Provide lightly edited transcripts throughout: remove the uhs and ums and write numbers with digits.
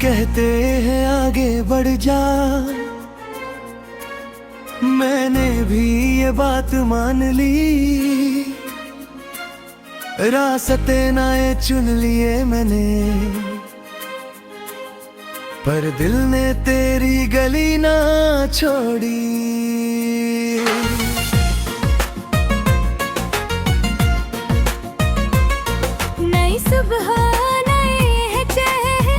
कहते हैं आगे बढ़ जा, मैंने भी ये बात मान ली। रास्ते नए चुन लिए मैंने, पर दिल ने तेरी गली ना छोड़ी। नई सुबह नए है चेहरे,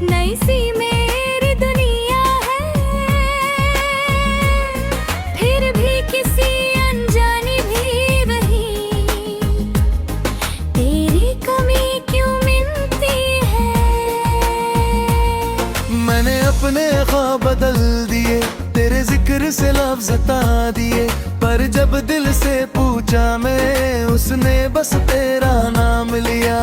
नई सी मेरी दुनिया है। फिर भी किसी अनजानी भी वही, तेरी कमी क्यों मिलती है। मैंने अपने ख्वाब बदल दिए, तेरे जिक्र से लफ्ज़ हटा दिए, पर जब दिल से पूछा मैं, उसने बस तेरा नाम लिया।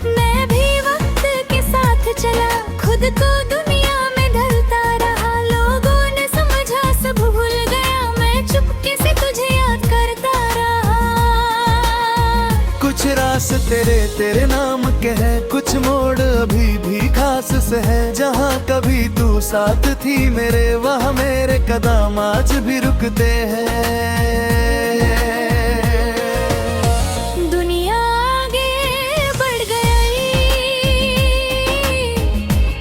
मैं भी वक्त के साथ चला, खुद को दुनिया में ढलता रहा। लोगों ने समझा सब भूल गया, मैं चुपके से तुझे याद करता रहा। कुछ रास्ते तेरे नाम के हैं, कुछ मोड़ अभी भी खास से है। जहाँ कभी तू साथ थी मेरे, वहाँ मेरे कदम आज भी रुकते हैं। दुनिया आगे बढ़ गई,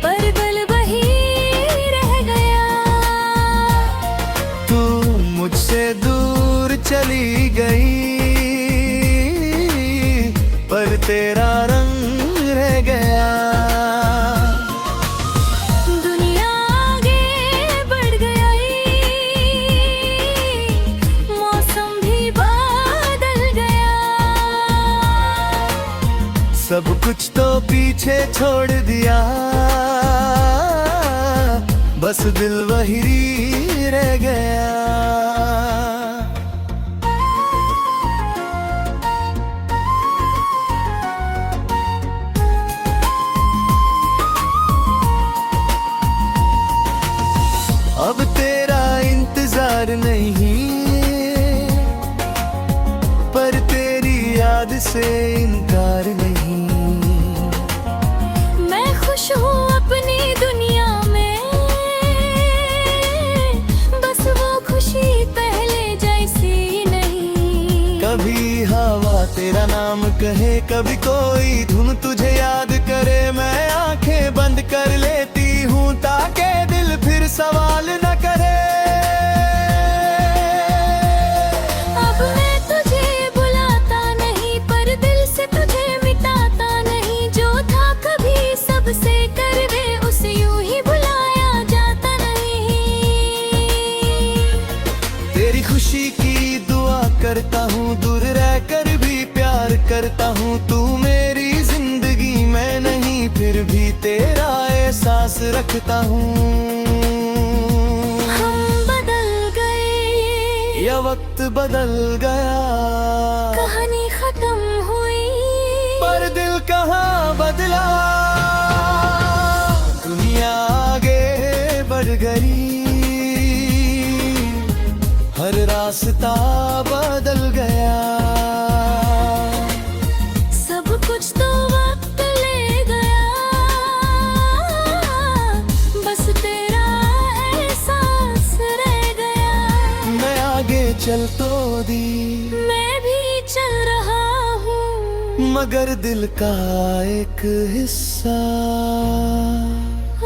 पर दिल वही रह गया। तू मुझसे दूर चली गई, पर तेरा रंग रह गया। दुनिया आगे बढ़ गई, मौसम भी बदल गया। सब कुछ तो पीछे छोड़ दिया, बस दिल वही रह गया। अब तेरा इंतजार नहीं, पर तेरी याद से इनकार नहीं। मैं खुश हूँ अपनी दुनिया में, बस वो खुशी पहले जैसी नहीं। कभी हवा तेरा नाम कहे, कभी कोई धुन तुझे याद करे। मैं आंखें बंद कर लेती हूँ ताकि दिल फिर सवाल न करे। अब मैं तुझे बुलाता नहीं, पर दिल से तुझे मिटाता नहीं। जो था कभी सबसे करवे, उसे यूं ही भुलाया जाता नहीं। तेरी खुशी की दुआ करता हूँ, दूर रहकर भी प्यार करता हूँ। तू मेरी जिंदगी में नहीं, फिर भी तेरा एहसास रखता हूँ। हम बदल गए, यह वक्त बदल गया, कहानी खत्म हुई, पर दिल कहाँ बदला। दुनिया आगे बढ़ गई, हर रास्ता बदल गया। सब कुछ तो वक्त ले गया, बस तेरा एहसास रह गया। मैं आगे चल तो दी, मैं भी चल रहा हूँ, मगर दिल का एक हिस्सा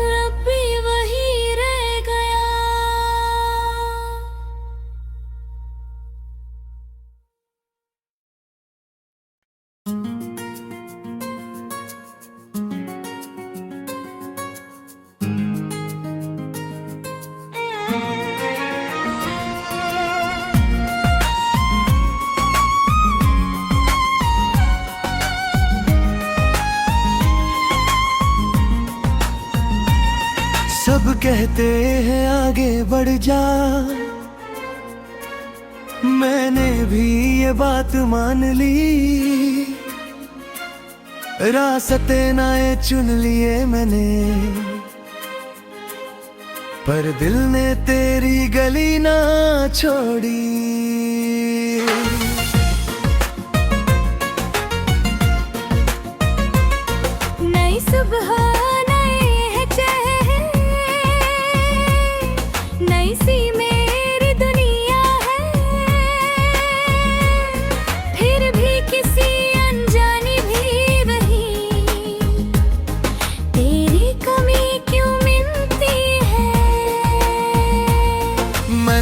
अब भी वही रह गया। सब कहते हैं आगे बढ़ जा, मैंने भी ये बात मान ली। रास्ते नए चुन लिए मैंने, पर दिल ने तेरी गली ना छोड़ी।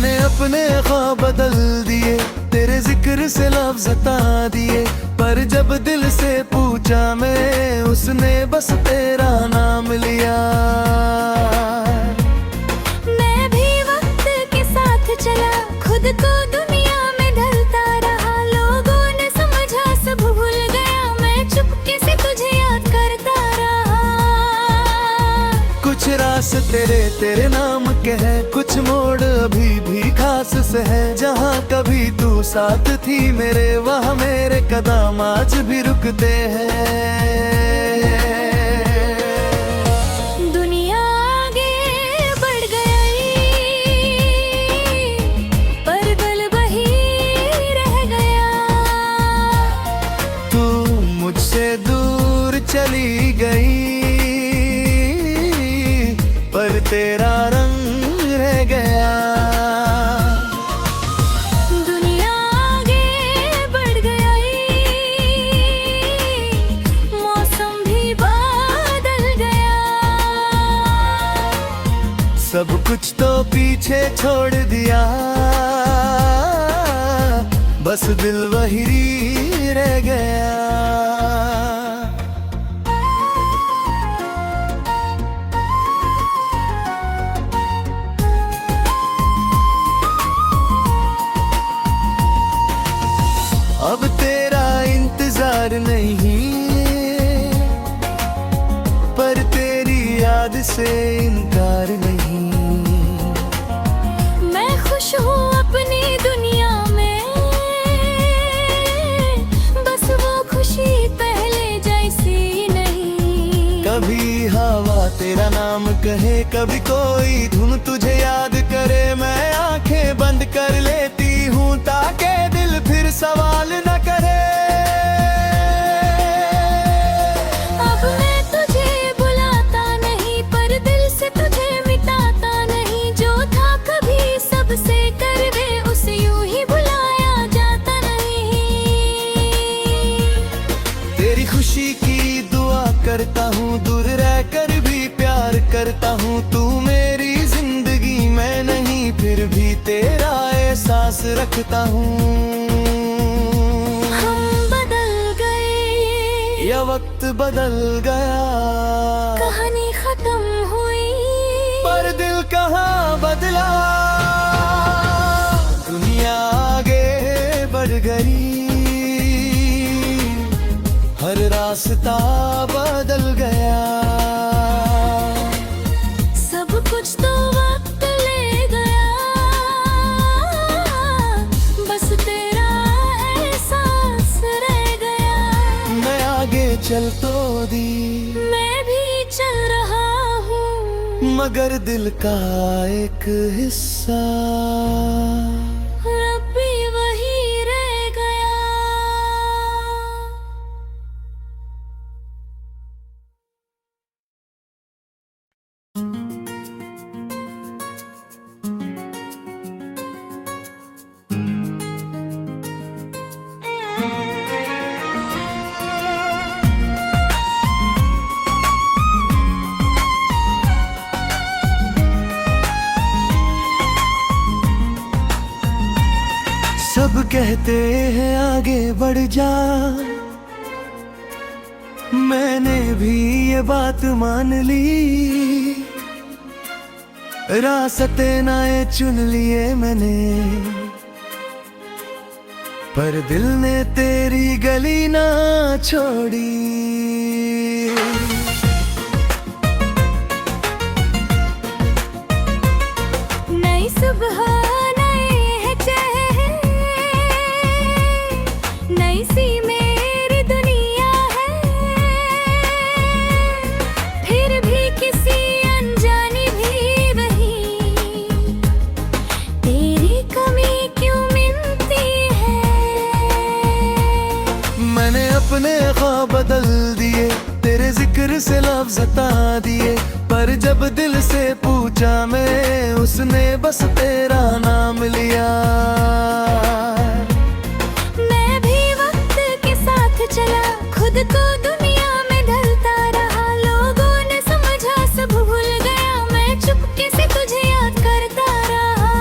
मैंने अपने ख्वाब बदल दिए, तेरे जिक्र से लफ्ज़ हटा दिए, पर जब दिल से पूछा मैं, उसने बस तेरा नाम लिया। मैं भी वक्त के साथ चला, खुद को दुनिया में ढलता रहा, लोगों ने समझा सब भूल गया, मैं चुपके से तुझे याद करता रहा। कुछ रास्ते तेरे नाम के हैं, कुछ मोड़ अभी भी खास से है, जहाँ कभी तू साथ थी मेरे, वहाँ मेरे कदम आज भी रुकते हैं। दुनिया आगे बढ़ गई, पर दिल वही रह गया। तू मुझसे दूर चली गई, पर तेरा रंग रह गया। दुनिया आगे बढ़ गई, मौसम भी बदल गया। सब कुछ तो पीछे छोड़ दिया, बस दिल वही रह गया। अब तेरा इंतजार नहीं, पर तेरी याद से इनकार नहीं। मैं खुश हूँ अपनी दुनिया में, बस वो खुशी पहले जैसी नहीं। कभी हवा तेरा नाम कहे, कभी कोई धुन तुझे याद करे, मैं आंखें बंद कर लेती हूँ ताकि दिल फिर सवाल न करे। अब मैं तुझे बुलाता नहीं, पर दिल से तुझे मिटाता नहीं, जो था कभी सबसे करवे, उसे यूं ही भुलाया जाता नहीं। तेरी खुशी की दुआ करता हूँ, दूर रह कर भी प्यार करता हूँ, तू मेरी जिंदगी में नहीं, फिर भी तेरा एहसास रखता हूँ। हम बदल गए, यह वक्त बदल गया, कहानी खत्म हुई, पर दिल कहाँ बदला। दुनिया आगे बढ़ गई, हर रास्ता बदल गया। सब कुछ तो वक्त ले गया, बस तेरा एहसास रह गया। मैं आगे चल तो दी, मैं भी चल रहा हूँ, मगर दिल का एक हिस्सा अब भी वही रह गया। सब कहते हैं आगे बढ़ जा, मैंने भी ये बात मान ली, रास्ते नए चुन लिए मैंने, पर दिल ने तेरी गली ना छोड़ी। नई सुबह नए है चेहरे, नई सी मेरी दुनिया है, फिर भी किसी अनजानी भी वही, तेरी कमी क्यों मिलती है। मैंने अपने ख्वाब बदल दिए, तेरे जिक्र से लफ्ज़ हटा दिए, पर जब दिल से पूछा मैं, उसने बस तेरा नाम लिया। मैं भी वक्त के साथ चला, खुद को दुनिया में ढलता रहा, लोगों ने समझा सब भूल गया, मैं चुपके से तुझे याद करता रहा।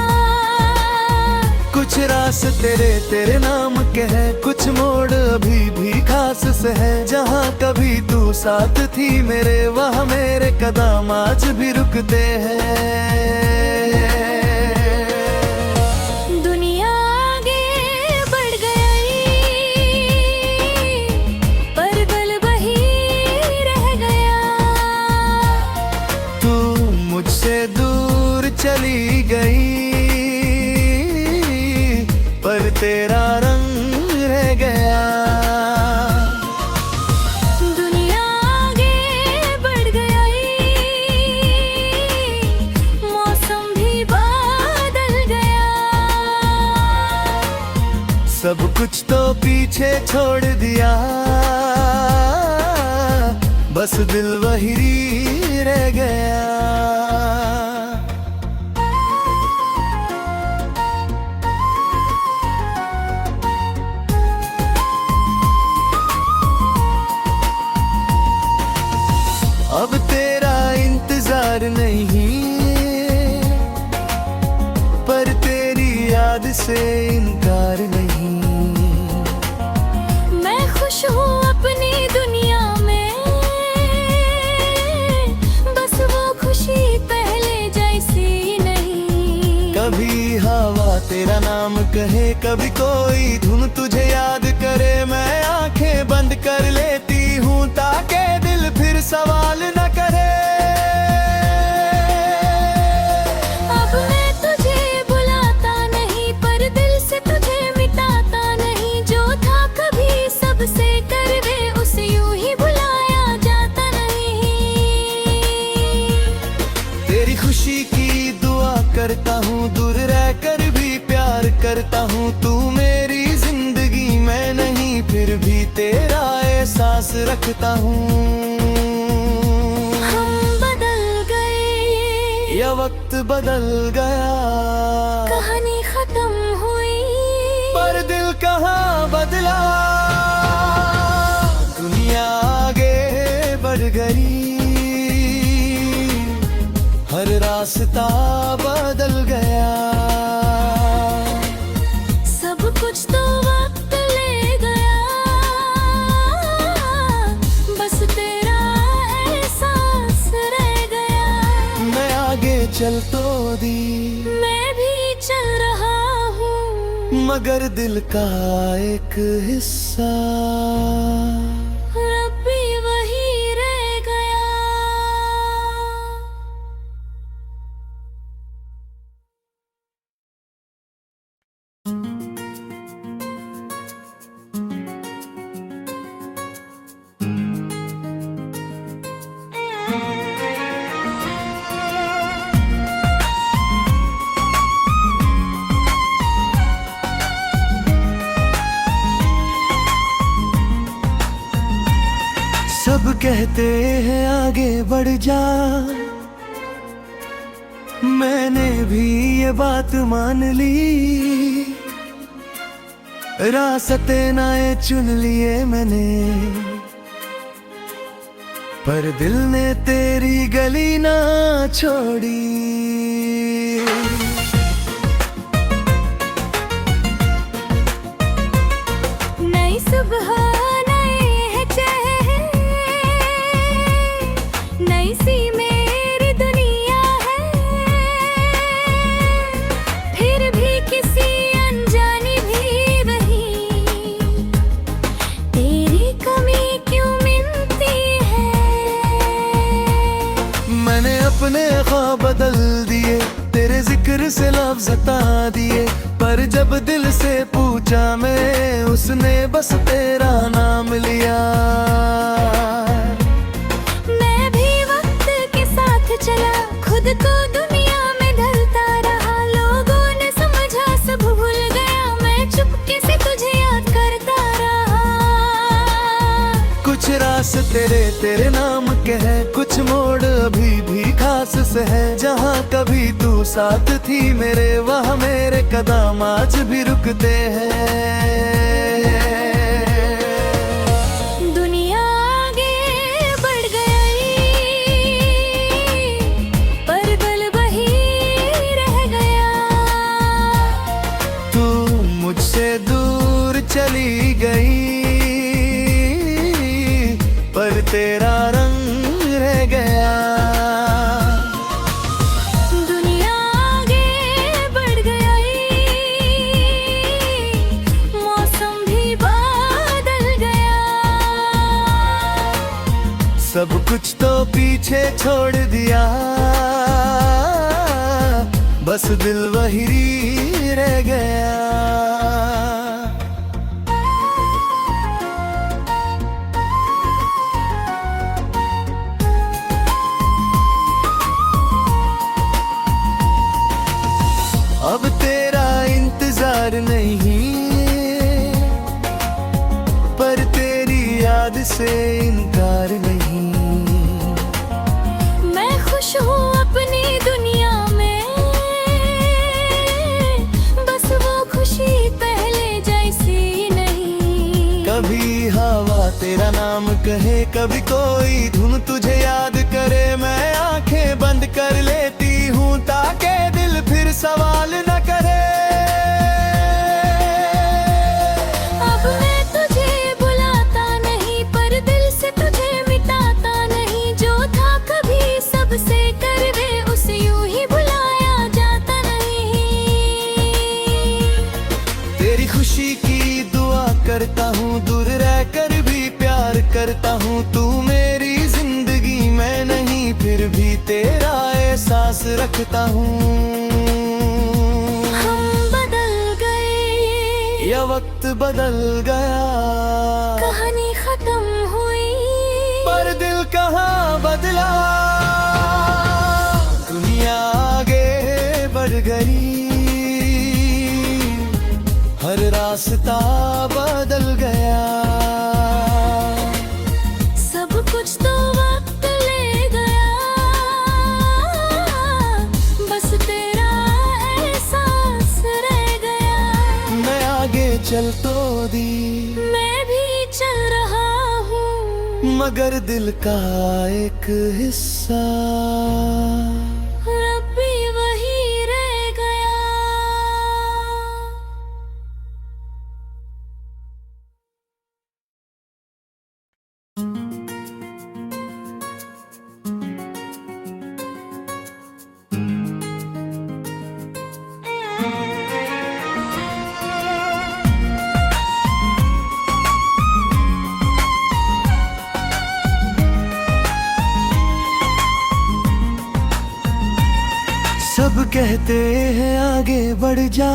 रास तेरे तेरे नाम के हैं, कुछ मोड़ अभी भी खास से है। जहाँ कभी तू साथ थी मेरे, वहाँ मेरे कदम आज भी रुकते हैं। दुनिया आगे बढ़ गई पर दिल वही रह गया। तू मुझसे दूर चली गई पर तेरा रंग रह गया। दुनिया आगे बढ़ गई, मौसम भी बदल गया। सब कुछ तो पीछे छोड़ दिया, बस दिल वही रह गया। अब तेरा इंतजार नहीं, पर तेरी याद से इनकार नहीं। मैं खुश हूँ अपनी दुनिया में, बस वो खुशी पहले जैसी नहीं। कभी हवा तेरा नाम कहे, कभी कोई धुन तुझे याद करे। मैं आंखें बंद कर लेती हूँ ताकि दिल फिर सवाल न करे। अब मैं तुझे बुलाता नहीं, पर दिल से तुझे मिटाता नहीं। जो था कभी सबसे करवे, उसे यूं ही भुलाया जाता नहीं। तेरी खुशी की दुआ करता हूँ, दूर रह कर भी प्यार करता हूँ। तू मेरी जिंदगी में नहीं, फिर भी तेरा एहसास रखता हूँ। हम बदल गए, यह वक्त बदल गया, कहानी खत्म हुई, पर दिल कहाँ बदला। दुनिया आगे बढ़ गई, हर रास्ता बदल गया। सब कुछ तो वक्त ले गया, बस तेरा एहसास रह गया। मैं आगे चल तो दी, मैं भी चल रहा हूँ, मगर दिल का एक हिस्सा अब भी वही रह गया। सब कहते हैं आगे बढ़ जा, मैंने भी ये बात मान ली। रास्ते नए चुन लिए मैंने, पर दिल ने तेरी गली ना छोड़ी। नई सुबह नए है चेहरे, नई सी मेरी दुनिया है। फिर भी किसी अनजानी भी वही, तेरी कमी क्यों मिलती है। मैंने अपने ख्वाब बदल दिए, तेरे जिक्र से लफ्ज़ हटा दिए। पर जब दिल से पूछा मैं, उसने बस तेरा नाम लिया। मैं भी वक्त के साथ चला, खुद को दुनिया में ढलता रहा। लोगों ने समझा सब भूल गया, मैं चुपके से तुझे याद करता रहा। कुछ रास तेरे तेरे नाम के हैं, कुछ मोड़ अभी भी खास से है। जहाँ कभी तू साथ थी मेरे, वहाँ मेरे कदम आज भी रुकते हैं। दुनिया आगे बढ़ गई पर दिल वही रह गया। तू चली गई, पर तेरा रंग रह गया। दुनिया आगे बढ़ गई, मौसम भी बदल गया। सब कुछ तो पीछे छोड़ दिया, बस दिल वही रह गया। अब तेरा इंतजार नहीं, पर तेरी याद से इनकार नहीं। मैं खुश हूँ अपनी दुनिया में, बस वो खुशी पहले जैसी नहीं। कभी हवा तेरा नाम कहे, कभी कोई धुन तुझे याद करे। मैं आंखें बंद कर लेती हूँ ताकि दिल फिर सवाल न करे। अब मैं तुझे बुलाता नहीं, पर दिल से तुझे मिटाता नहीं। जो था कभी सबसे करवे, उसे यूं ही बुलाया जाता नहीं। तेरी खुशी की दुआ करता हूँ, दूर रह कर भी प्यार करता हूँ। तू मेरी जिंदगी में नहीं, फिर भी तेरा एहसास रखता हूँ। हम बदल गए, यह वक्त बदल गया, कहानी खत्म हुई, पर दिल कहाँ बदला। दुनिया आगे बढ़ गई, हर रास्ता बदल गया। सब कुछ तो वक्त ले गया, बस तेरा एहसास रह गया। मैं आगे चल तो दी, मैं भी चल रहा हूँ, मगर दिल का एक हिस्सा अब भी वही रह गया। सब कहते हैं आगे बढ़ जा,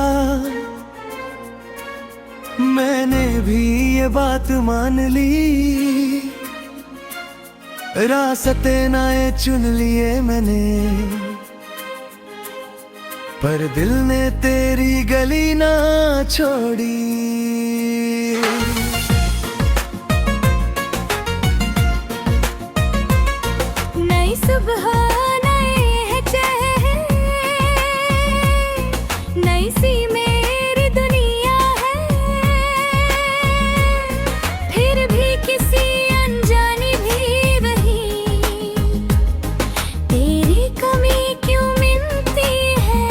मैंने भी ये बात मान ली। रास्ते नए चुन लिए मैंने, पर दिल ने तेरी गली ना छोड़ी। नई सुबह, नए चेहरे, नई सी मेरी दुनिया है। फिर भी किसी अनजानी भी वही, तेरी कमी क्यों मिलती है।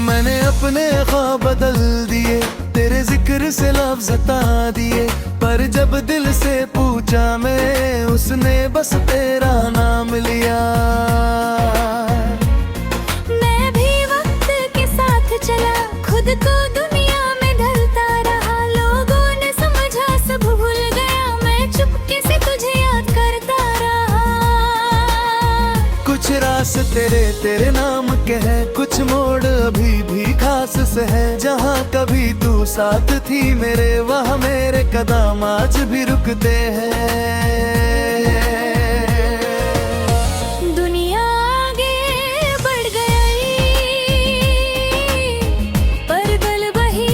मैंने अपने ख्वाब बदल दिए, तेरे जिक्र से लफ्ज़ हटा दिए। पर जब दिल से पूछा मैं, उसने बस तेरा नाम लिया। मैं भी वक्त के साथ चला, खुद को दुनिया में ढलता रहा। लोगों ने समझा सब भूल गया, मैं चुपके से तुझे याद करता रहा। कुछ रास्ते तेरे नाम के हैं, कुछ मोड़ अभी भी खास से है। जहाँ कभी तू साथ थी मेरे, वहाँ मेरे कदम आज भी रुकते हैं। दुनिया आगे बढ़ गई, पर दिल वही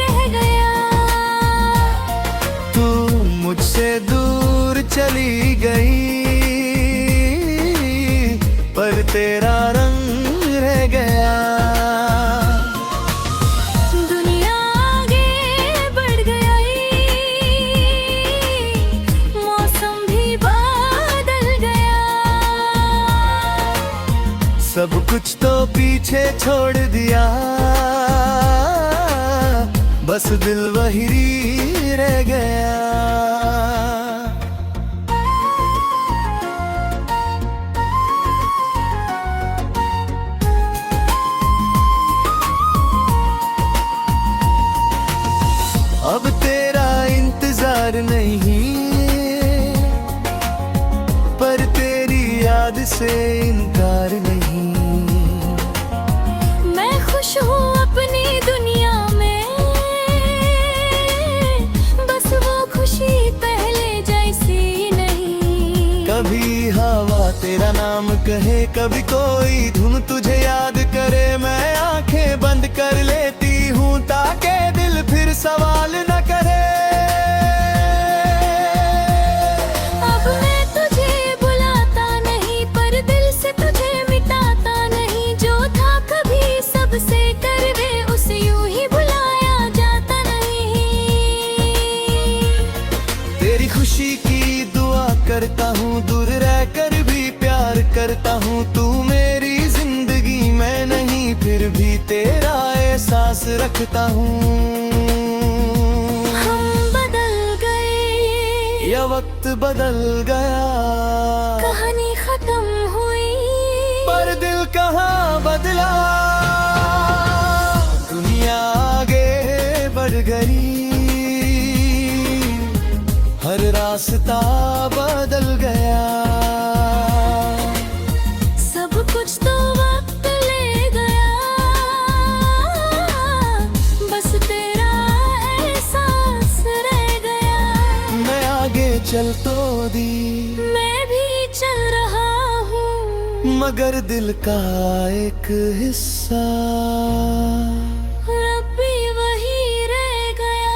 रह गया। तू मुझसे दूर चली गई, पर तेरा रंग रह गया। दुनिया आगे बढ़ गई, मौसम भी बदल गया। सब कुछ तो पीछे छोड़ दिया, बस दिल वही रह गया। अब तेरा इंतजार नहीं, पर तेरी याद से इनकार नहीं। मैं खुश हूँ अपनी दुनिया में, बस वो खुशी पहले जैसी नहीं। कभी हवा तेरा नाम कहे, कभी कोई धुन तुझे याद करे, मैं आंखें बंद कर लेती हूँ ताकि दिल फिर सवाल न करे। अब मैं तुझे बुलाता नहीं, पर दिल से तुझे मिटाता नहीं। जो था कभी सबसे करवे, उसे यूं ही बुलाया जाता नहीं। तेरी खुशी की दुआ करता हूँ, दूर रह कर भी प्यार करता हूँ। तू मेरी जिंदगी में नहीं, फिर भी तेरा एहसास रखता हूँ। हम बदल गए, यह वक्त बदल गया, कहानी खत्म हुई, पर दिल कहाँ बदला। दुनिया आगे बढ़ गई, हर रास्ता बदल गया। सब कुछ तो वक्त ले गया, बस तेरा एहसास रह गया। मैं आगे चल तो दी, मैं भी चल रहा हूँ, मगर दिल का एक हिस्सा अब भी वही रह गया।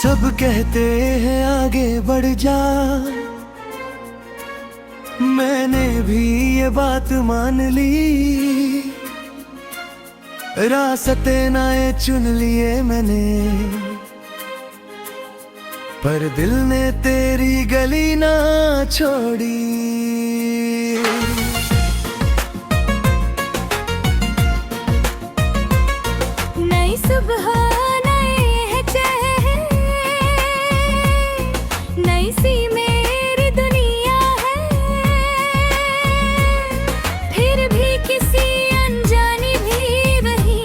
सब कहते हैं आगे बढ़ जा, मैंने भी ये बात मान ली। रास्ते नए चुन लिए मैंने, पर दिल ने तेरी गली ना छोड़ी। नई सुबह, नए चेहरे, नई सी मेरी दुनिया है। फिर भी किसी अनजानी भी वही,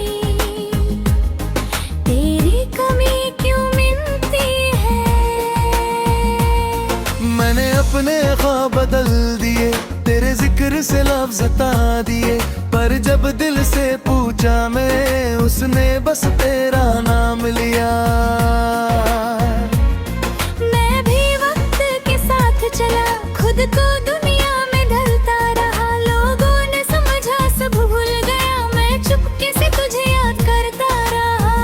तेरी कमी क्यों मिलती है। मैंने अपने ख्वाब बदल दिए, तेरे जिक्र से लफ्ज़ हटा दिए, पर जब दिल से पूछा मैं, उसने बस तेरा नाम लिया। मैं भी वक्त के साथ चला, खुद को दुनिया में ढलता रहा। लोगों ने समझा सब भूल गया, मैं चुपके से तुझे याद करता रहा।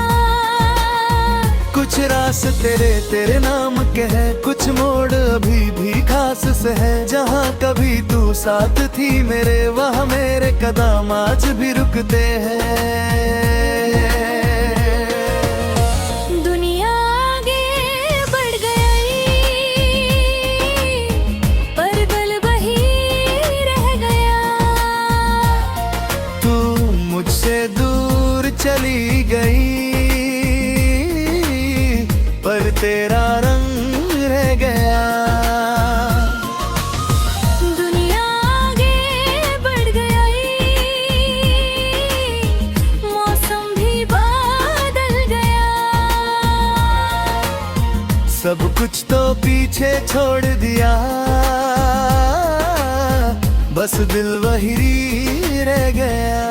कुछ रास्ते तेरे नाम के हैं, कुछ मोड़ अभी भी खास से है। जहाँ कभी तू साथ थी मेरे, वहाँ मेरे कदम आज भी रुकते हैं। दुनिया आगे बढ़ गई, पर दिल वही रह गया। तू मुझसे दूर चली गई, पर तेरा रंग रह गया। दुनिया आगे बढ़ गई, मौसम भी बदल गया। सब कुछ तो पीछे छोड़ दिया, बस दिल वही रह गया।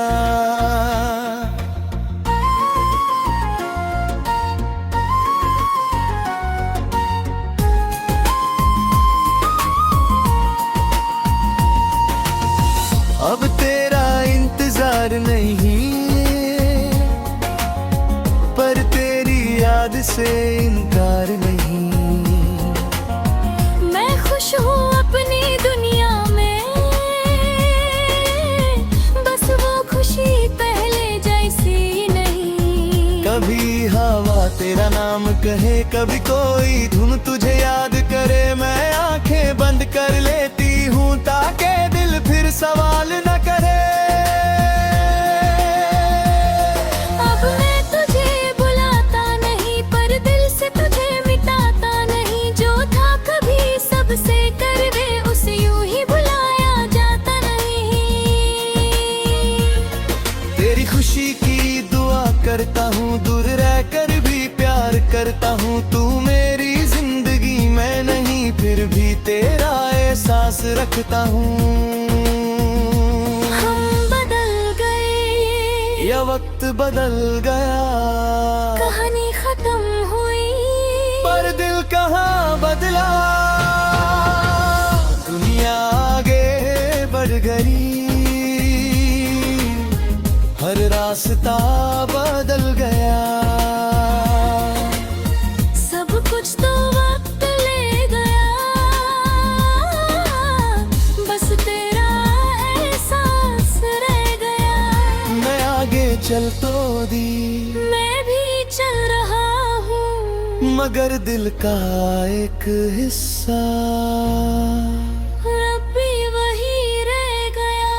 अब तेरा इंतजार नहीं, पर तेरी याद से इनकार नहीं। तेरा नाम कहे कभी कोई, धुन तुझे याद करे मैं आंखें बंद कर लेती हूँ, ताकि दिल फिर सवाल न करे। अब मैं तुझे बुलाता नहीं, पर दिल से तुझे मिटाता नहीं, जो था कभी सबसे करवे उसे यूं ही भुलाया जाता नहीं। तेरी खुशी की दुआ करता हूँ, दूर रह कर भी प्यार करता हूँ, तू मेरी जिंदगी में नहीं फिर भी तेरा एहसास रखता हूँ। हम बदल गए या वक्त बदल गया, कहानी खत्म हुई, पर दिल कहाँ बदला। दुनिया आगे बढ़ गई, हर रास्ता बदल गया। सब कुछ तो वक्त ले गया, बस तेरा एहसास रह गया। मैं आगे चल तो दी, मैं भी चल रहा हूँ, मगर दिल का एक हिस्सा अब भी वही रह गया।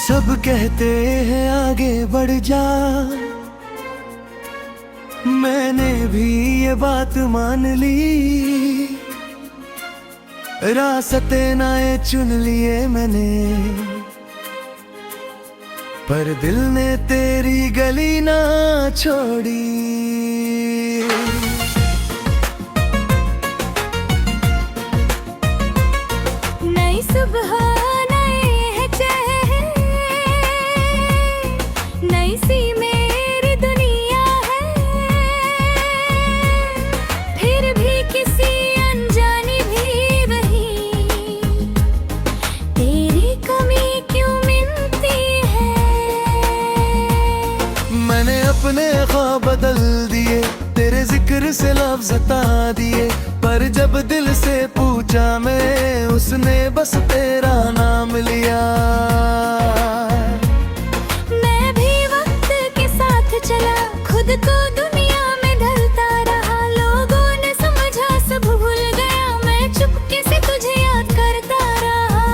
सब कहते हैं आगे बढ़ जा, मैंने भी ये बात मान ली, रास्ते नए चुन लिए मैंने, पर दिल ने तेरी गली ना छोड़ी। नई सुबह नए हैं चेहरे, नई सी मेरी दुनिया है, फिर भी किसी अनजानी भी वही, तेरी कमी क्यों मिलती है। मैंने अपने ख्वाब बदल दिए, तेरे जिक्र से लफ्ज़ हटा दिए, पर जब दिल से पूछा मैं, उसने बस तेरा नाम लिया। मैं भी वक्त के साथ चला, खुद को दुनिया में ढलता रहा, लोगों ने समझा सब भूल गया, मैं चुपके से तुझे याद करता रहा।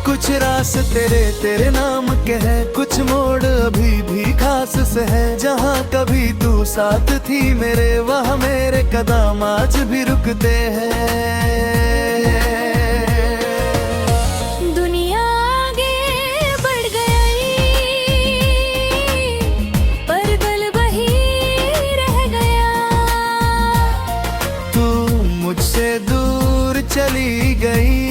कुछ रास्ते तेरे नाम के हैं, कुछ मोड़ अभी भी खास से है, जहाँ कभी तू साथ थी मेरे, वहाँ मेरे कदम आज भी रुकते हैं। दुनिया आगे बढ़ गई, पर दिल वही रह गया। तू मुझसे दूर चली गई,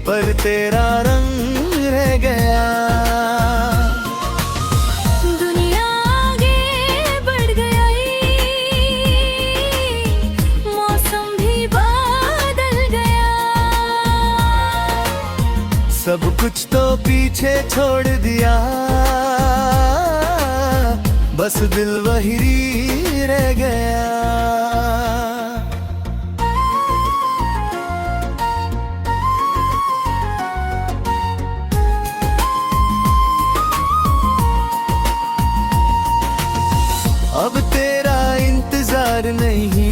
पर तेरा रंग रह गया। दुनिया आगे बढ़ गई, मौसम भी बदल गया। सब कुछ तो पीछे छोड़ दिया, बस दिल वही रह गया। अब तेरा इंतजार नहीं